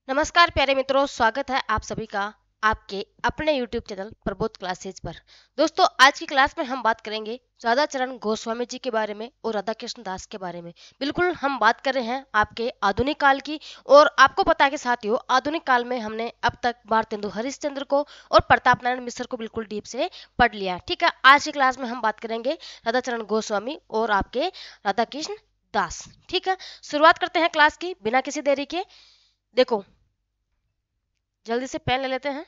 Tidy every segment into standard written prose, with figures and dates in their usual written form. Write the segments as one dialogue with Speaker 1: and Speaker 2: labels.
Speaker 1: नमस्कार प्यारे मित्रों, स्वागत है आप सभी का आपके अपने YouTube चैनल प्रबोध क्लासेज पर। दोस्तों, आज की क्लास में हम बात करेंगे राधा चरण गोस्वामी जी के बारे में और राधा कृष्ण दास के बारे में। बिल्कुल हम बात कर रहे हैं आपके आधुनिक काल की। और आपको पता है कि साथियों, आधुनिक काल में हमने अब तक भारतेंदु हरिश्चंद्र को और प्रताप नारायण मिश्र को बिल्कुल डीप से पढ़ लिया। ठीक है, आज की क्लास में हम बात करेंगे राधा चरण गोस्वामी और आपके राधा कृष्ण दास। ठीक है, शुरुआत करते हैं क्लास की बिना किसी देरी के। देखो, जल्दी से पेन ले लेते हैं।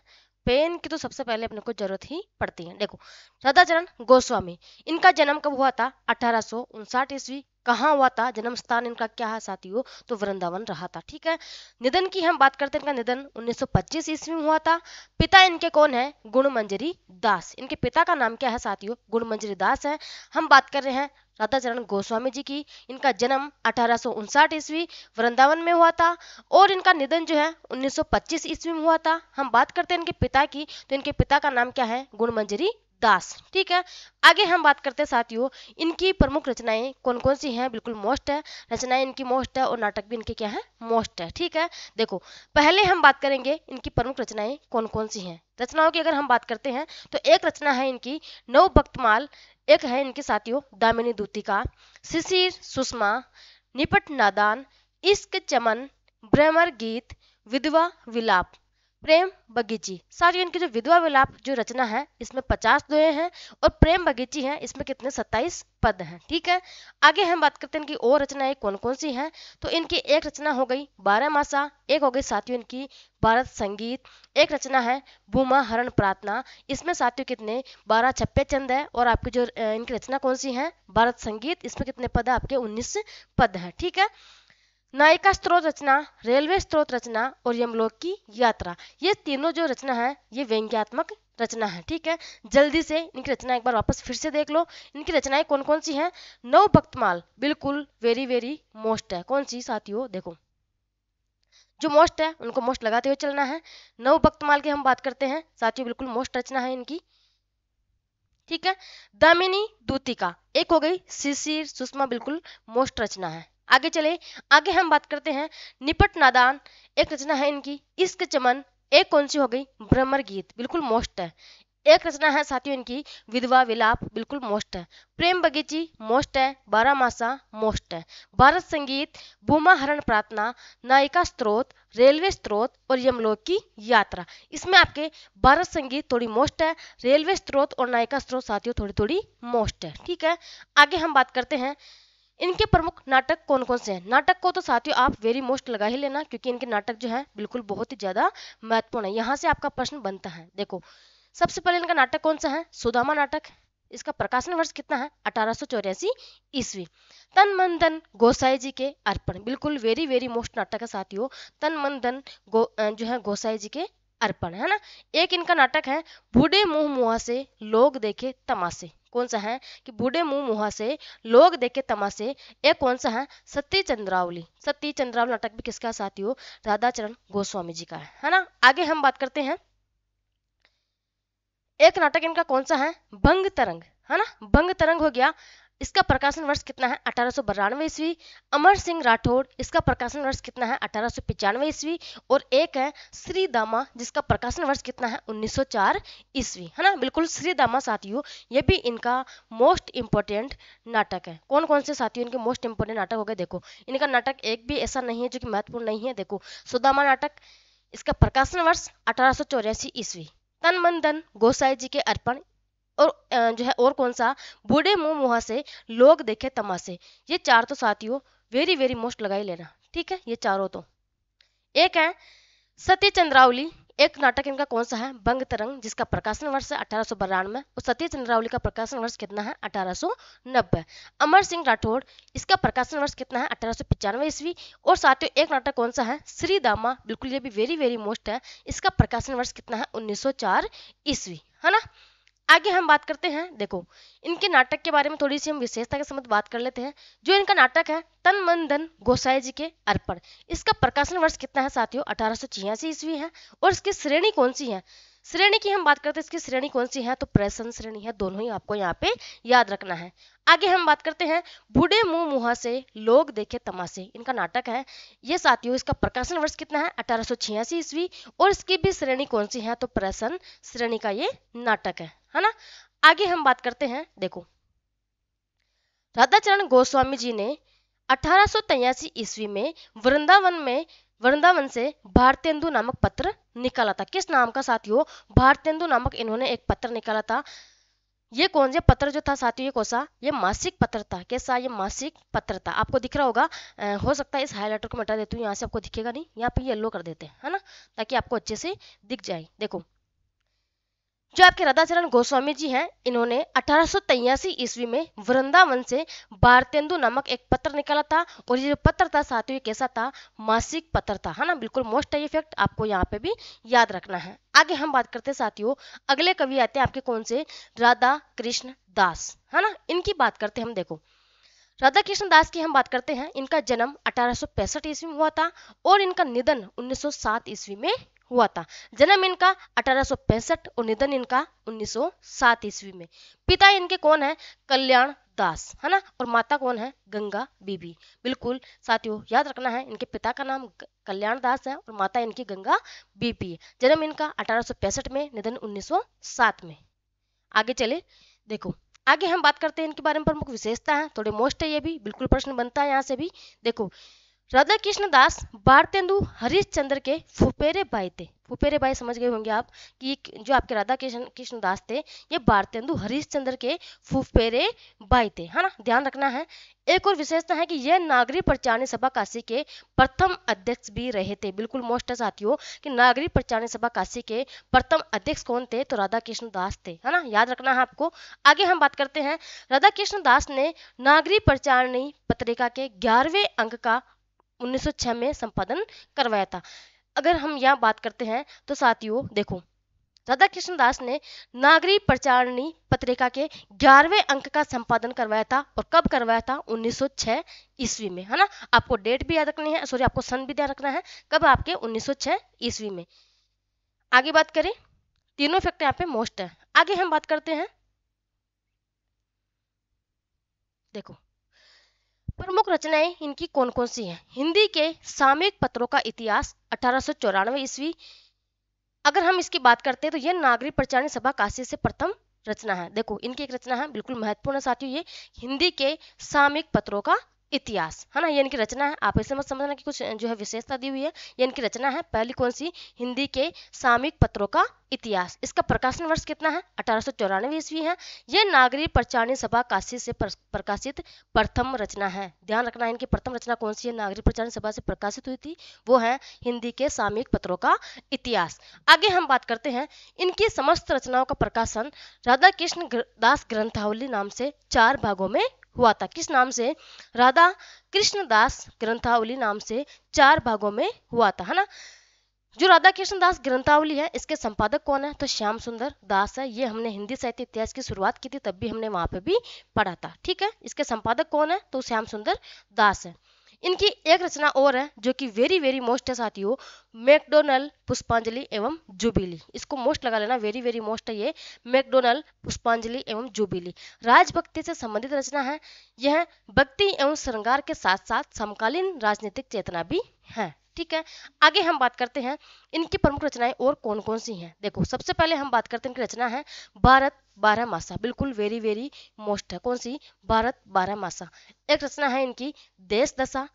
Speaker 1: पेन की तो सबसे पहले अपने को जरूरत ही पड़ती है। देखो, राधा चरण गोस्वामी, इनका जन्म कब हुआ था? 1859 ईस्वी। कहाँ हुआ था? जन्म स्थान इनका क्या है साथियों? तो वृंदावन रहा था। ठीक है, निधन की हम बात करते हैं, इनका निधन 1925 ईस्वी में हुआ था। पिता इनके कौन है? गुणमंजरी दास। इनके पिता का नाम क्या है साथियों? गुणमंजरी दास है। हम बात कर रहे हैं राधा चरण गोस्वामी जी की। इनका जन्म 1859 ईस्वी वृंदावन में हुआ था और इनका निधन जो है 1925 ईस्वी में हुआ था। हम बात करते हैं इनके पिता की, तो इनके पिता का नाम क्या है? गुणमंजरी दास। ठीक है, आगे हम बात करते हैं साथियों, इनकी प्रमुख रचनाएं कौन कौन सी हैं? बिल्कुल मोस्ट है, रचनाएं इनकी मोस्ट है और नाटक भी इनके क्या है? मोस्ट है। ठीक है, देखो पहले हम बात करेंगे इनकी प्रमुख रचनाएं कौन कौन सी हैं। रचनाओं की अगर हम बात करते हैं तो एक रचना है इनकी नव भक्तमाल, एक है इनकी साथियों दामिनी दूतिका, शिशिर सुषमा, निपट नादान, इश्क चमन, भ्रमर गीत, विधवा विलाप, प्रेम बगीची। साथियों, इनकी जो विधवा विलाप जो रचना है इसमें 50 दोहे हैं और प्रेम बगीची है इसमें कितने? 27 पद हैं। ठीक है, आगे हम बात करते हैं इनकी और रचनाएं कौन कौन सी हैं। तो इनकी एक रचना हो गई 12 मासा, एक हो गई साथियों इनकी भारत संगीत, एक रचना है भूमा हरण प्रार्थना। इसमें साथियों कितने? 12 छप्पे चंद है। और आपकी जो इनकी रचना कौन सी है? भारत संगीत। इसमें कितने पद है? आपके 19 पद हैं। ठीक है, नायिका स्त्रोत रचना, रेलवे स्त्रोत रचना और यमलोक की यात्रा, ये तीनों जो रचना है ये व्यंग्यात्मक रचना है। ठीक है, जल्दी से इनकी रचना एक बार वापस फिर से देख लो। इनकी रचनाएं कौन कौन सी हैं? नव भक्तमाल बिल्कुल वेरी वेरी मोस्ट है। कौन सी साथियों? देखो, जो मोस्ट है उनको मोस्ट लगाते हुए चलना है। नव भक्तमाल की हम बात करते हैं साथियों, बिल्कुल मोस्ट रचना है इनकी। ठीक है, दामिनी दूतिका एक हो गई, शिशिर सुषमा बिल्कुल मोस्ट रचना है। आगे चले, आगे हम बात करते हैं निपट नादान, एक रचना है इनकी। इश्क चमन एक कौन सी हो गई? भ्रमर गीत बिल्कुल मोस्ट है। एक रचना है साथियों इनकी विधवा विलाप, बिल्कुल मोस्ट है। प्रेम बगीची मोस्ट है। 12 मासा मोस्ट है। भारत संगीत, भूमा हरण प्रार्थना, नायिका स्त्रोत, रेलवे स्त्रोत और यमलोक की यात्रा, इसमें आपके भारत संगीत थोड़ी मोस्ट है, रेलवे स्त्रोत और नायिका स्त्रोत साथियों थोड़ी थोड़ी मोस्ट है। ठीक है, आगे हम बात करते हैं इनके प्रमुख नाटक कौन कौन से हैं। नाटक को तो साथियों आप वेरी मोस्ट लगा ही लेना, क्योंकि इनके नाटक जो है बिल्कुल बहुत ही ज्यादा महत्वपूर्ण है। यहाँ से आपका प्रश्न बनता है। देखो, सबसे पहले इनका नाटक कौन सा है? सुदामा नाटक। इसका प्रकाशन वर्ष कितना है? 1884 ईस्वी। तन मन धन गोसाई जी के अर्पण, बिल्कुल वेरी वेरी मोस्ट नाटक है साथियों। तन मन धन जो है गोसाई जी के अर्पण, है ना। एक इनका नाटक है बूढ़े मुंह मुहा से लोग देखे तमाशे। कौन सा है? कि बूढ़े मुंह मुहा से लोग देखे तमाशे। एक कौन सा है? सती चंद्रावली। सती चंद्रावली नाटक भी किसका साथियों? राधा चरण गोस्वामी जी का है ना। आगे हम बात करते हैं, एक नाटक इनका कौन सा है? भंग तरंग, है ना। भंग तरंग हो गया। इसका प्रकाशन वर्ष कितना है? 1892 ईस्वी। अमर सिंह राठौड़, इसका प्रकाशन वर्ष कितना है? 1895 ईस्वी। और एक है श्री दामा, जिसका प्रकाशन वर्ष कितना है? 1904 ईस्वी, है ना। बिल्कुल श्री दामा साथियों, ये भी इनका मोस्ट इंपोर्टेंट नाटक है। कौन कौन से साथियों इनके मोस्ट इंपोर्टेंट नाटक हो गए? देखो, इनका नाटक एक भी ऐसा नहीं है जो कि महत्वपूर्ण नहीं है। देखो, सुदामा नाटक, इसका प्रकाशन वर्ष 1884 ईस्वी। तन मन धन गोसाई जी के अर्पण, और जो है और कौन सा? बूढ़े मुंह मुहा से लोग देखे तमाशे। ये चार तो साथियों वेरी वेरी मोस्ट लगा ही लेना। ठीक है, ये चारों तो। एक है सती चंद्रावली, एक नाटक इनका कौन सा है? भंग तरंग, जिसका प्रकाशन वर्ष है 1892 और सती चंद्रावली का प्रकाशन वर्ष कितना है? 1890। अमर सिंह राठौड़, इसका प्रकाशन वर्ष कितना है? 1895 ईस्वी। और साथियों एक नाटक कौन सा है? श्री दामा, बिल्कुल ये भी वेरी वेरी मोस्ट है। इसका प्रकाशन वर्ष कितना है? 1904 ईस्वी, है ना। आगे हम बात करते हैं, देखो इनके नाटक के बारे में थोड़ी सी हम विशेषता के संबंध बात कर लेते हैं। जो इनका नाटक है तन मन धन गोसाई जी के अर्पण, इसका प्रकाशन वर्ष कितना है साथियों? 1886 ईस्वी है। और इसकी श्रेणी कौन सी है? श्रेणी की हम बात करते हैं, इसकी श्रेणी कौन सी है तो प्रसन्न श्रेणी है, दोनों ही आपको यहाँ पे याद रखना है। आगे हम बात करते हैं बूढ़े मुंह मुहा से लोग देखे तमाशे, इनका नाटक है ये साथियों। इसका प्रकाशन वर्ष कितना है 1886 ईस्वी, और इसकी भी श्रेणी कौन सी है तो प्रसन्न श्रेणी का ये नाटक है ना। आगे हम बात करते हैं, देखो राधाचरण गोस्वामी जी ने 1883 ईस्वी में वृंदावन से भारतेंदु नामक पत्र निकाला था। किस नाम का साथियों, भारतेंदु नामक इन्होंने एक पत्र निकाला था। ये कौन सा पत्र जो था साथियों, ये कौन सा, ये मासिक पत्र था। कैसा, ये मासिक पत्र था। आपको दिख रहा होगा, हो सकता है इस हाईलाइटर को मिटा देती हूँ, यहाँ से आपको दिखेगा नहीं, यहाँ पे येलो कर देते हैं है ना, ताकि आपको अच्छे से दिख जाए। देखो जो आपके राधाचरण गोस्वामी जी हैं, इन्होंने 1883 ईस्वी में वृंदावन से भारतेंदु नामक एक पत्र निकाला था, और ये जो पत्र था साथियों कैसा था, मासिक पत्र था, है ना। बिल्कुल मोस्ट है ये फैक्ट, आपको यहाँ पे भी याद रखना है। आगे हम बात करते हैं साथियों, अगले कवि आते हैं आपके कौन से, राधा कृष्ण दास, है ना। इनकी बात करते हैं हम। देखो राधा कृष्ण दास की हम बात करते हैं, इनका जन्म 1865 ईस्वी में हुआ था, और इनका निधन 1907 ईस्वी में हुआ था। जन्म इनका 1865 और निधन इनका 1907 ईस्वी में। पिता इनके कौन है, कल्याण दास, है ना, और माता कौन है, गंगा बीबी। बिल्कुल साथियों याद रखना है, इनके पिता का नाम कल्याण दास है और माता इनकी गंगा बीबी है। जन्म इनका 1865 में, निधन 1907 में। आगे चले, देखो आगे हम बात करते हैं इनके बारे में, प्रमुख विशेषता है, थोड़े मोस्ट है ये भी, बिल्कुल प्रश्न बनता है यहाँ से भी। देखो राधा कृष्ण दास भारतेंदु हरिश्चंद्र के फुफेरे भाई थे। फुफेरे भाई समझ गए होंगे आप कि जो आपके राधा कृष्ण दास थे, ये भारतेंदु हरिश्चंद्र के फुफेरे भाई थे, है ना, ध्यान रखना है। एक और विशेषता है कि यह नागरिक प्रचारणी सभा काशी के प्रथम अध्यक्ष भी रहे थे। बिल्कुल मोस्ट है साथियों कि नागरिक प्रचारणी सभा काशी के प्रथम अध्यक्ष कौन थे तो राधा कृष्ण दास थे, है ना, याद रखना है आपको। आगे हम बात करते हैं, राधा कृष्ण दास ने नागरिक प्रचारणी पत्रिका के 11वें अंक का 1906 में संपादन करवाया था। अगर हम यहाँ बात करते हैं तो साथियों देखो राधा कृष्ण दास ने नागरिक प्रचारणी पत्रिका के 11वें अंक का संपादन करवाया था, और कब करवाया था 1906 ईस्वी में, है ना। आपको डेट भी याद रखनी है, सॉरी आपको सन भी याद रखना है, कब आपके 1906 ईस्वी में। आगे बात करें, तीनों फैक्ट यहाँ पे मोस्ट है। आगे हम बात करते हैं, देखो प्रमुख रचनाएं इनकी कौन कौन सी हैं। हिंदी के सामयिक पत्रों का इतिहास 1894 ईस्वी। अगर हम इसकी बात करते हैं तो यह नागरिक प्रचारणी सभा काशी से प्रथम रचना है। देखो इनकी एक रचना है, बिल्कुल महत्वपूर्ण है साथियों, ये हिंदी के सामयिक पत्रों का इतिहास, है ना, ये इनकी रचना है। आप ऐसे मत समझना कि कुछ जो है विशेषता दी हुई है, ये इनकी रचना है। पहली कौन सी, हिंदी के सामयिक पत्रों का इतिहास। इसका प्रकाशन वर्ष कितना है 1894 ईस्वी है। यह नागरिक प्रचारणी सभा काशी से प्रकाशित प्रथम रचना है। ध्यान रखना है, इनकी प्रथम रचना कौन सी है, नागरिक प्रचारणी सभा से प्रकाशित हुई थी, वो है हिंदी के सामयिक पत्रों का इतिहास। आगे हम बात करते हैं, इनकी समस्त रचनाओं का प्रकाशन राधा कृष्ण दास ग्रंथावली नाम से 4 भागों में हुआ था। किस नाम से, राधा कृष्ण दास ग्रंथावली नाम से 4 भागों में हुआ था, है ना। जो राधा कृष्ण दास ग्रंथावली है, इसके संपादक कौन है तो श्याम सुंदर दास है। ये हमने हिंदी साहित्य इतिहास की शुरुआत की थी, तब भी हमने वहां पे भी पढ़ा था, ठीक है। इसके संपादक कौन है तो श्याम सुंदर दास है। इनकी एक रचना और है जो कि वेरी वेरी मोस्ट है साथियों, मैकडोनल्ड पुष्पांजलि एवं जुबिली। इसको मोस्ट लगा लेना, वेरी वेरी मोस्ट है ये, मैकडोनल्ड पुष्पांजलि एवं जुबिली। राजभक्ति से संबंधित रचना है। यह भक्ति एवं श्रृंगार के साथ साथ समकालीन राजनीतिक चेतना भी है, ठीक है। आगे हम बात करते हैं इनकी प्रमुख रचनाएं और कौन कौन सी हैं। देखो सबसे पहले हम बात करते हैं इनकी रचना है भारत 12 मासा। बिल्कुल वेरी वेरी मोस्ट है, कौन सी, भारत 12 मासा। एक रचना है इनकी देश दशा।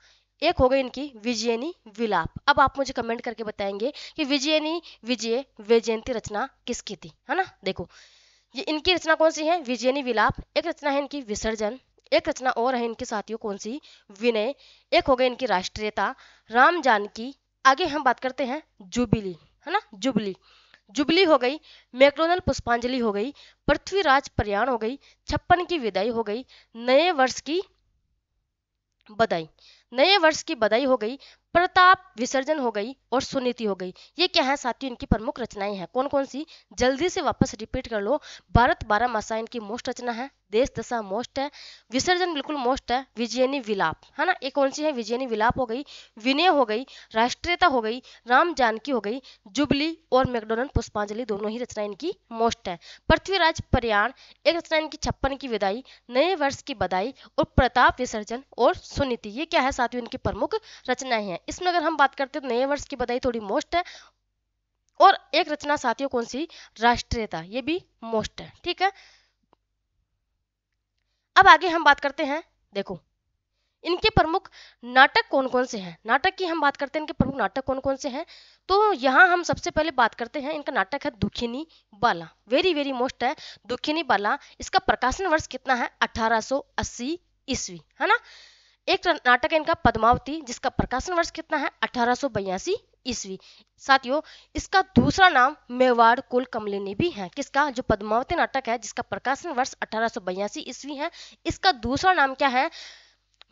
Speaker 1: एक हो गई इनकी विजयनी विलाप। अब आप मुझे कमेंट करके बताएंगे कि विजयनी विजय वैजयंती रचना किसकी थी, है ना। देखो ये इनकी रचना कौन सी है, विजयनी विलाप। एक रचना है इनकी विसर्जन। एक रचना और है इनके साथियों कौन सी, विनय। एक हो गई इनकी राष्ट्रीयता, राम जानकी। आगे हम बात करते हैं जुबिली, है ना, जुबली। जुबली हो गई, मैकडोनल्ड पुष्पांजलि हो गई, पृथ्वीराज प्रयाण हो गई, 56 की विदाई हो गई, नए वर्ष की बधाई। नए वर्ष की बधाई हो गई, प्रताप विसर्जन हो गई और सुनीति हो गई। ये क्या है साथियों, इनकी प्रमुख रचनाएं हैं। कौन कौन सी, जल्दी से वापस रिपीट कर लो। भारत 12 मासा इनकी मोस्ट रचना है, देश दशा मोस्ट है, विसर्जन बिल्कुल मोस्ट है, विजयनी विलाप है ना, एक कौन सी है, विजयनी विलाप हो गई, विनय हो गई, राष्ट्रीयता हो गई, राम जानकी हो गई, जुबली और मैकडोनल्ड पुष्पांजलि दोनों ही रचना इनकी मोस्ट है। पृथ्वीराज प्रयाण एक रचना इनकी 56 की विदाई, नए वर्ष की बधाई और प्रताप विसर्जन और सुनीति, ये क्या है साथियों इनकी प्रमुख रचनाएं हैं। इसमें अगर हम बात करते हैं तो नए वर्ष की बधाई थोड़ी मोस्ट है, और एक रचना साथियों कौन सी, राष्ट्रीयता, ये भी मोस्ट है। ठीक है, अब आगे हम बात करते हैं, देखो इनके प्रमुख नाटक कौन कौन से हैं। नाटक की हम बात करते हैं, इनके प्रमुख नाटक कौन कौन से हैं, तो यहाँ हम सबसे पहले बात करते हैं, इनका नाटक है दुखिनी बाला, वेरी वेरी मोस्ट है दुखिनी बाला। इसका प्रकाशन वर्ष कितना है, 1880 ईस्वी है ना। एक नाटक है इनका पद्मावती, जिसका प्रकाशन वर्ष कितना है, 1882 ईस्वी। साथियों इसका दूसरा नाम मेवाड़ कुल कमलिनी भी है, किसका, जो पद्मावती नाटक है जिसका प्रकाशन वर्ष 1882 ईस्वी है, इसका दूसरा नाम क्या है,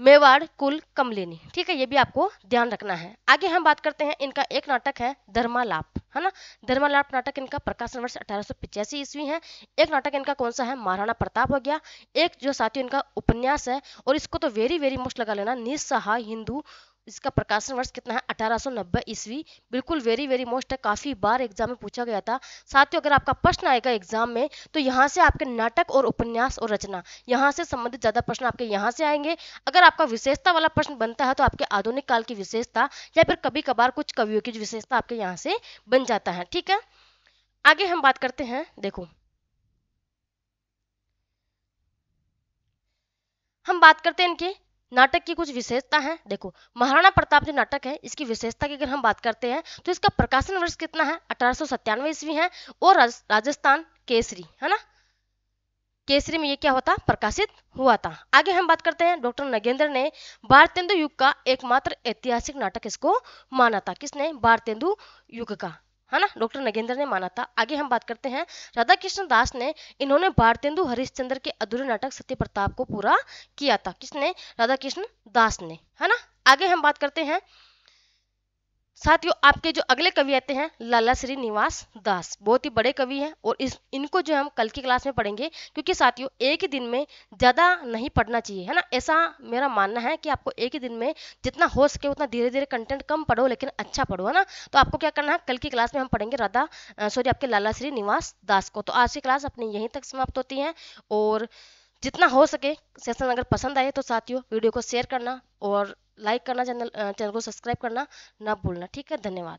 Speaker 1: मेवाड़ कुल कमलिनी। ठीक है, ये भी आपको ध्यान रखना है। आगे हम बात करते हैं, इनका एक नाटक है धर्मालाप है ना, धर्मालाप नाटक इनका प्रकाशन वर्ष 1885 ईस्वी है। एक नाटक इनका कौन सा है, महाराणा प्रताप हो गया। एक जो साथियों इनका उपन्यास है, और इसको तो वेरी वेरी मोस्ट लगा लेना, निस्सहाय हिंदू, इसका प्रकाशन वर्ष कितना है, 1890 ईस्वी, बिल्कुल वेरी वेरी मोस्ट है, काफी बार एग्जाम में पूछा गया था। साथियों अगर आपका प्रश्न आएगा एग्जाम में, तो यहाँ से आपके नाटक और उपन्यास और रचना, यहाँ से संबंधित ज्यादा प्रश्न आपके यहाँ से आएंगे। अगर आपका विशेषता वाला प्रश्न बनता है, तो आपके आधुनिक काल की विशेषता या फिर कभी कभार कुछ कवियों की विशेषता आपके यहाँ से बन जाता है। ठीक है, आगे हम बात करते हैं, देखो हम बात करते हैं इनके नाटक की कुछ विशेषता है। देखो महाराणा प्रताप जो नाटक है, इसकी विशेषता की अगर हम बात करते हैं, तो इसका प्रकाशन वर्ष कितना है, 1897 ईस्वी है, और राजस्थान केसरी है ना, केसरी में ये क्या होता, प्रकाशित हुआ था। आगे हम बात करते हैं, डॉक्टर नगेंद्र ने भारतेंदु युग का एकमात्र ऐतिहासिक नाटक इसको माना था, किसने, भारतेंदु युग का है ना, डॉक्टर नगेंद्र ने माना था। आगे हम बात करते हैं, राधा कृष्ण दास ने, इन्होंने भारतेंदु हरिश्चंद्र के अधूरे नाटक सत्य प्रताप को पूरा किया था, किसने, राधा कृष्ण दास ने है ना। आगे हम बात करते हैं साथियों, आपके जो अगले कवि आते हैं, लाला श्रीनिवास दास, बहुत ही बड़े कवि हैं, और इनको जो हम कल की क्लास में पढ़ेंगे, क्योंकि साथियों एक ही दिन में ज़्यादा नहीं पढ़ना चाहिए है ना, ऐसा मेरा मानना है कि आपको एक ही दिन में जितना हो सके उतना धीरे धीरे कंटेंट कम पढ़ो लेकिन अच्छा पढ़ो है ना। तो आपको क्या करना है, कल की क्लास में हम पढ़ेंगे आपके लाला श्रीनिवास दास को। तो आज की क्लास अपनी यहीं तक समाप्त होती है, और जितना हो सके सेशन अगर पसंद आए तो साथियों वीडियो को शेयर करना और लाइक करना, चैनल को सब्सक्राइब करना ना भूलना। ठीक है, धन्यवाद।